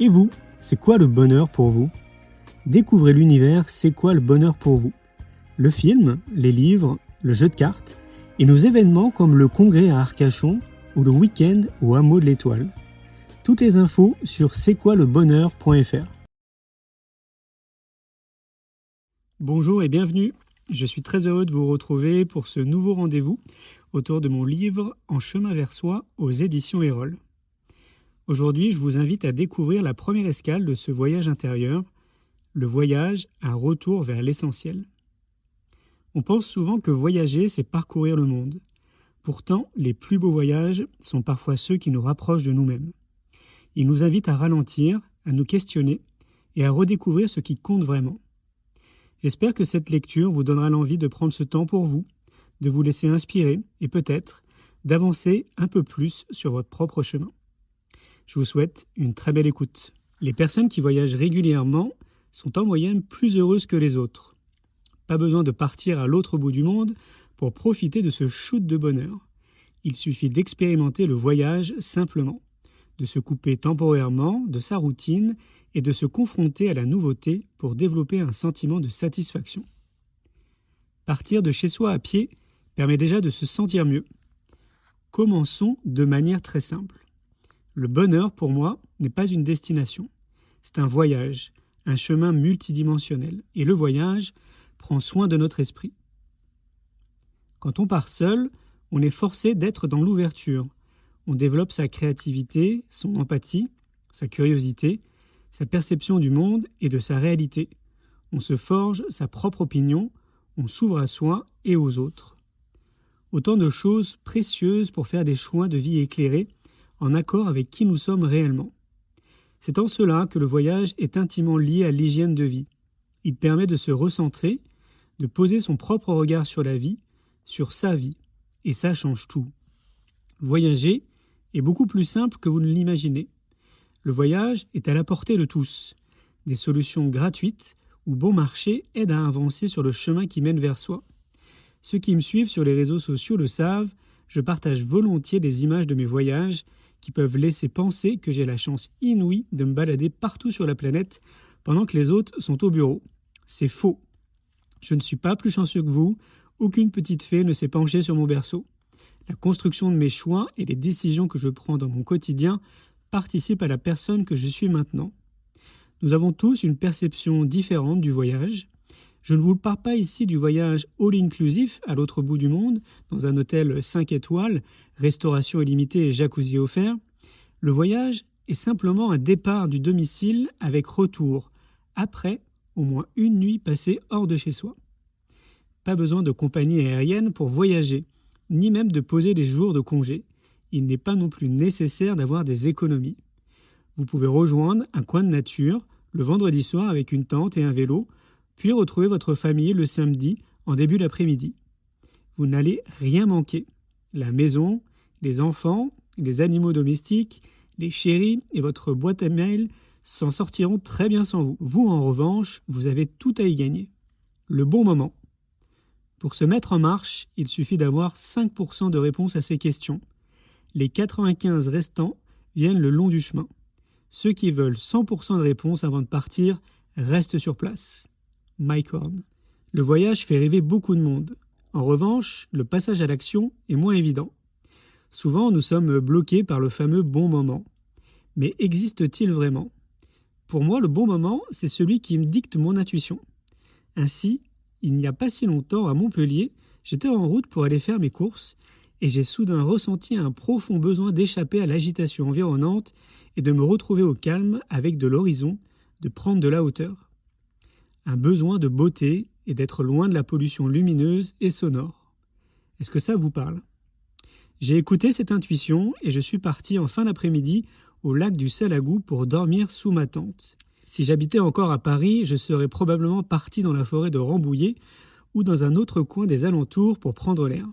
Et vous, c'est quoi le bonheur pour vous? Découvrez l'univers C'est quoi le bonheur pour vous? Le film, les livres, le jeu de cartes et nos événements comme le congrès à Arcachon ou le week-end au hameau de l'Étoile. Toutes les infos sur c'estquoilebonheur.fr. Bonjour et bienvenue. Je suis très heureux de vous retrouver pour ce nouveau rendez-vous autour de mon livre En chemin vers soi aux éditions Erol. Aujourd'hui, je vous invite à découvrir la première escale de ce voyage intérieur, le voyage à retour vers l'essentiel. On pense souvent que voyager, c'est parcourir le monde. Pourtant, les plus beaux voyages sont parfois ceux qui nous rapprochent de nous-mêmes. Ils nous invitent à ralentir, à nous questionner et à redécouvrir ce qui compte vraiment. J'espère que cette lecture vous donnera l'envie de prendre ce temps pour vous, de vous laisser inspirer et peut-être d'avancer un peu plus sur votre propre chemin. Je vous souhaite une très belle écoute. Les personnes qui voyagent régulièrement sont en moyenne plus heureuses que les autres. Pas besoin de partir à l'autre bout du monde pour profiter de ce shoot de bonheur. Il suffit d'expérimenter le voyage simplement, de se couper temporairement de sa routine et de se confronter à la nouveauté pour développer un sentiment de satisfaction. Partir de chez soi à pied permet déjà de se sentir mieux. Commençons de manière très simple. Le bonheur, pour moi, n'est pas une destination. C'est un voyage, un chemin multidimensionnel. Et le voyage prend soin de notre esprit. Quand on part seul, on est forcé d'être dans l'ouverture. On développe sa créativité, son empathie, sa curiosité, sa perception du monde et de sa réalité. On se forge sa propre opinion, on s'ouvre à soi et aux autres. Autant de choses précieuses pour faire des choix de vie éclairés, en accord avec qui nous sommes réellement. C'est en cela que le voyage est intimement lié à l'hygiène de vie. Il permet de se recentrer, de poser son propre regard sur la vie, sur sa vie, et ça change tout. Voyager est beaucoup plus simple que vous ne l'imaginez. Le voyage est à la portée de tous. Des solutions gratuites ou bon marché aident à avancer sur le chemin qui mène vers soi. Ceux qui me suivent sur les réseaux sociaux le savent, je partage volontiers des images de mes voyages qui peuvent laisser penser que j'ai la chance inouïe de me balader partout sur la planète pendant que les autres sont au bureau. C'est faux. Je ne suis pas plus chanceux que vous, aucune petite fée ne s'est penchée sur mon berceau. La construction de mes choix et les décisions que je prends dans mon quotidien participent à la personne que je suis maintenant. Nous avons tous une perception différente du voyage. Je ne vous parle pas ici du voyage all-inclusif à l'autre bout du monde, dans un hôtel 5 étoiles, restauration illimitée et jacuzzi offert. Le voyage est simplement un départ du domicile avec retour, après au moins une nuit passée hors de chez soi. Pas besoin de compagnie aérienne pour voyager, ni même de poser des jours de congé. Il n'est pas non plus nécessaire d'avoir des économies. Vous pouvez rejoindre un coin de nature le vendredi soir avec une tente et un vélo, puis retrouver votre famille le samedi en début d'après-midi. Vous n'allez rien manquer. La maison, les enfants, les animaux domestiques, les chéris et votre boîte à mail s'en sortiront très bien sans vous. Vous, en revanche, vous avez tout à y gagner. Le bon moment. Pour se mettre en marche, il suffit d'avoir 5% de réponses à ces questions. Les 95 restants viennent le long du chemin. Ceux qui veulent 100% de réponses avant de partir restent sur place. Mike Horn. Le voyage fait rêver beaucoup de monde. En revanche, le passage à l'action est moins évident. Souvent, nous sommes bloqués par le fameux bon moment. Mais existe-t-il vraiment? Pour moi, le bon moment, c'est celui qui me dicte mon intuition. Ainsi, il n'y a pas si longtemps, à Montpellier, j'étais en route pour aller faire mes courses et j'ai soudain ressenti un profond besoin d'échapper à l'agitation environnante et de me retrouver au calme avec de l'horizon, de prendre de la hauteur. Un besoin de beauté et d'être loin de la pollution lumineuse et sonore. Est-ce que ça vous parle? J'ai écouté cette intuition et je suis parti en fin d'après-midi au lac du Salagou pour dormir sous ma tente. Si j'habitais encore à Paris, je serais probablement parti dans la forêt de Rambouillet ou dans un autre coin des alentours pour prendre l'air.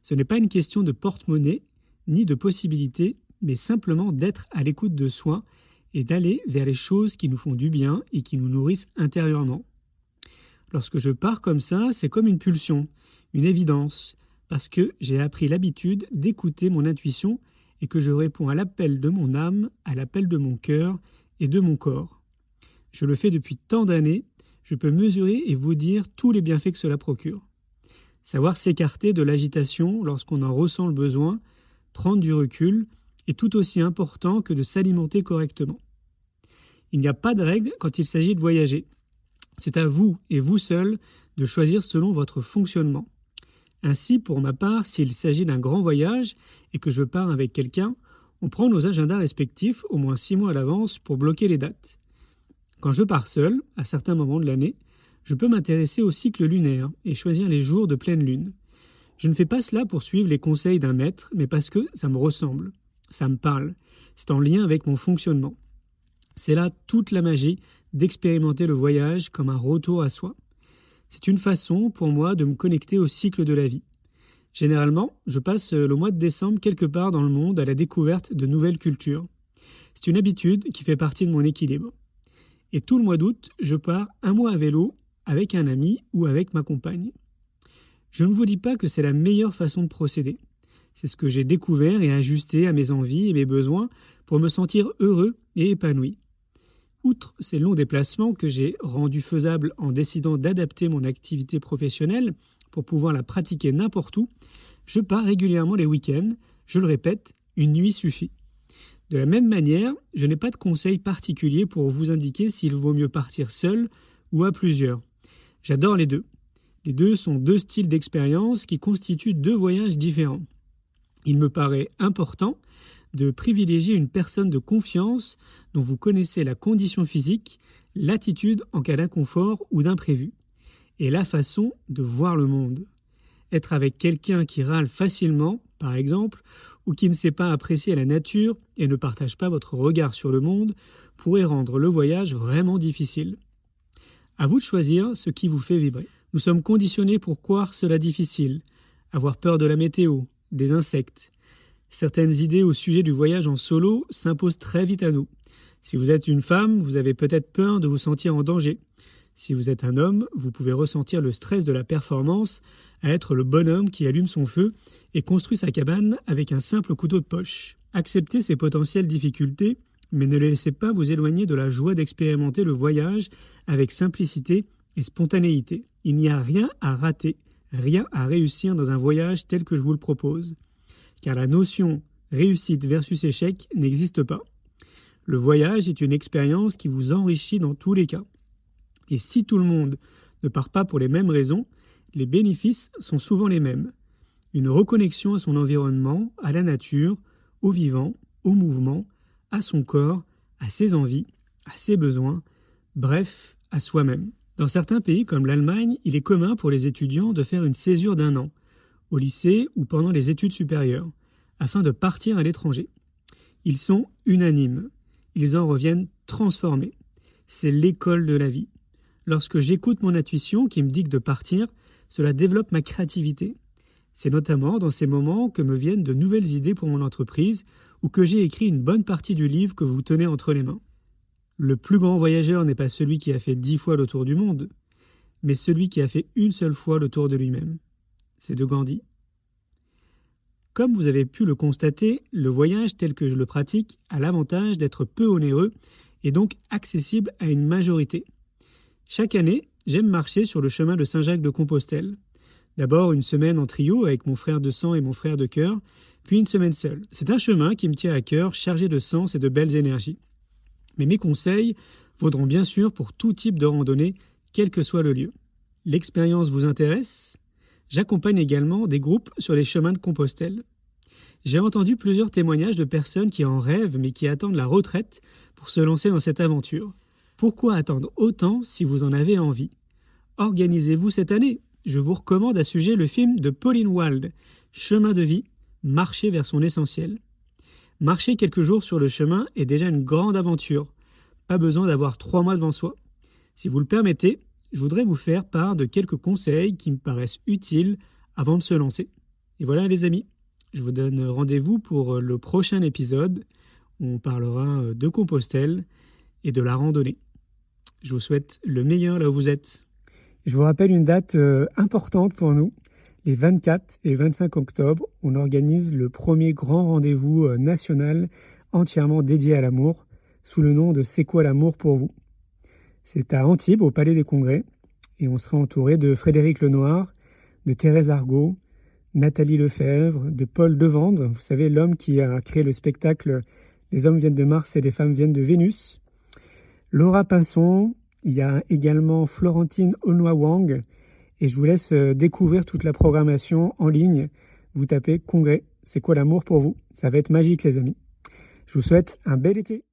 Ce n'est pas une question de porte-monnaie ni de possibilité, mais simplement d'être à l'écoute de soi et d'aller vers les choses qui nous font du bien et qui nous nourrissent intérieurement. Lorsque je pars comme ça, c'est comme une pulsion, une évidence, parce que j'ai appris l'habitude d'écouter mon intuition et que je réponds à l'appel de mon âme, à l'appel de mon cœur et de mon corps. Je le fais depuis tant d'années, je peux mesurer et vous dire tous les bienfaits que cela procure. Savoir s'écarter de l'agitation lorsqu'on en ressent le besoin, prendre du recul, est tout aussi important que de s'alimenter correctement. Il n'y a pas de règle quand il s'agit de voyager. C'est à vous et vous seul de choisir selon votre fonctionnement. Ainsi, pour ma part, s'il s'agit d'un grand voyage et que je pars avec quelqu'un, on prend nos agendas respectifs au moins 6 mois à l'avance pour bloquer les dates. Quand je pars seul, à certains moments de l'année, je peux m'intéresser au cycle lunaire et choisir les jours de pleine lune. Je ne fais pas cela pour suivre les conseils d'un maître, mais parce que ça me ressemble, ça me parle, c'est en lien avec mon fonctionnement. C'est là toute la magie d'expérimenter le voyage comme un retour à soi. C'est une façon pour moi de me connecter au cycle de la vie. Généralement, je passe le mois de décembre quelque part dans le monde à la découverte de nouvelles cultures. C'est une habitude qui fait partie de mon équilibre. Et tout le mois d'août, je pars un mois à vélo avec un ami ou avec ma compagne. Je ne vous dis pas que c'est la meilleure façon de procéder. C'est ce que j'ai découvert et ajusté à mes envies et mes besoins pour me sentir heureux et épanoui. Outre ces longs déplacements que j'ai rendus faisables en décidant d'adapter mon activité professionnelle pour pouvoir la pratiquer n'importe où, je pars régulièrement les week-ends, je le répète, une nuit suffit. De la même manière, je n'ai pas de conseil particulier pour vous indiquer s'il vaut mieux partir seul ou à plusieurs. J'adore les deux. Les deux sont deux styles d'expérience qui constituent deux voyages différents. Il me paraît important de privilégier une personne de confiance dont vous connaissez la condition physique, l'attitude en cas d'inconfort ou d'imprévu, et la façon de voir le monde. Être avec quelqu'un qui râle facilement, par exemple, ou qui ne sait pas apprécier la nature et ne partage pas votre regard sur le monde, pourrait rendre le voyage vraiment difficile. À vous de choisir ce qui vous fait vibrer. Nous sommes conditionnés pour croire cela difficile, avoir peur de la météo, des insectes. Certaines idées au sujet du voyage en solo s'imposent très vite à nous. Si vous êtes une femme, vous avez peut-être peur de vous sentir en danger. Si vous êtes un homme, vous pouvez ressentir le stress de la performance à être le bonhomme qui allume son feu et construit sa cabane avec un simple couteau de poche. Acceptez ces potentielles difficultés, mais ne les laissez pas vous éloigner de la joie d'expérimenter le voyage avec simplicité et spontanéité. Il n'y a rien à rater, rien à réussir dans un voyage tel que je vous le propose. Car la notion réussite versus échec n'existe pas. Le voyage est une expérience qui vous enrichit dans tous les cas. Et si tout le monde ne part pas pour les mêmes raisons, les bénéfices sont souvent les mêmes. Une reconnexion à son environnement, à la nature, au vivant, au mouvement, à son corps, à ses envies, à ses besoins, bref, à soi-même. Dans certains pays comme l'Allemagne, il est commun pour les étudiants de faire une césure d'1 an, au lycée ou pendant les études supérieures, afin de partir à l'étranger. Ils sont unanimes. Ils en reviennent transformés. C'est l'école de la vie. Lorsque j'écoute mon intuition qui me dit de partir, cela développe ma créativité. C'est notamment dans ces moments que me viennent de nouvelles idées pour mon entreprise ou que j'ai écrit une bonne partie du livre que vous tenez entre les mains. Le plus grand voyageur n'est pas celui qui a fait 10 fois le tour du monde, mais celui qui a fait une seule fois le tour de lui-même. C'est de Gandhi. Comme vous avez pu le constater, le voyage tel que je le pratique a l'avantage d'être peu onéreux et donc accessible à une majorité. Chaque année, j'aime marcher sur le chemin de Saint-Jacques-de-Compostelle. D'abord une semaine en trio avec mon frère de sang et mon frère de cœur, puis une semaine seule. C'est un chemin qui me tient à cœur, chargé de sens et de belles énergies. Mais mes conseils vaudront bien sûr pour tout type de randonnée, quel que soit le lieu. L'expérience vous intéresse ? J'accompagne également des groupes sur les chemins de Compostelle. J'ai entendu plusieurs témoignages de personnes qui en rêvent mais qui attendent la retraite pour se lancer dans cette aventure. Pourquoi attendre autant si vous en avez envie ? Organisez-vous cette année. Je vous recommande à ce sujet le film de Pauline Wald, Chemin de vie, marcher vers son essentiel. Marcher quelques jours sur le chemin est déjà une grande aventure. Pas besoin d'avoir 3 mois devant soi. Si vous le permettez, je voudrais vous faire part de quelques conseils qui me paraissent utiles avant de se lancer. Et voilà les amis, je vous donne rendez-vous pour le prochain épisode où on parlera de Compostelle et de la randonnée. Je vous souhaite le meilleur là où vous êtes. Je vous rappelle une date importante pour nous. Les 24 et 25 octobre, on organise le premier grand rendez-vous national entièrement dédié à l'amour. sous le nom de C'est quoi l'amour pour vous? C'est à Antibes, au Palais des Congrès, et on sera entouré de Frédéric Lenoir, de Thérèse Argot, Nathalie Lefebvre, de Paul Devendre, vous savez, l'homme qui a créé le spectacle Les hommes viennent de Mars et les femmes viennent de Vénus, Laura Pinson, il y a également Florentine Onwa-Wang, et je vous laisse découvrir toute la programmation en ligne. Vous tapez Congrès, c'est quoi l'amour pour vous? Ça va être magique les amis. Je vous souhaite un bel été.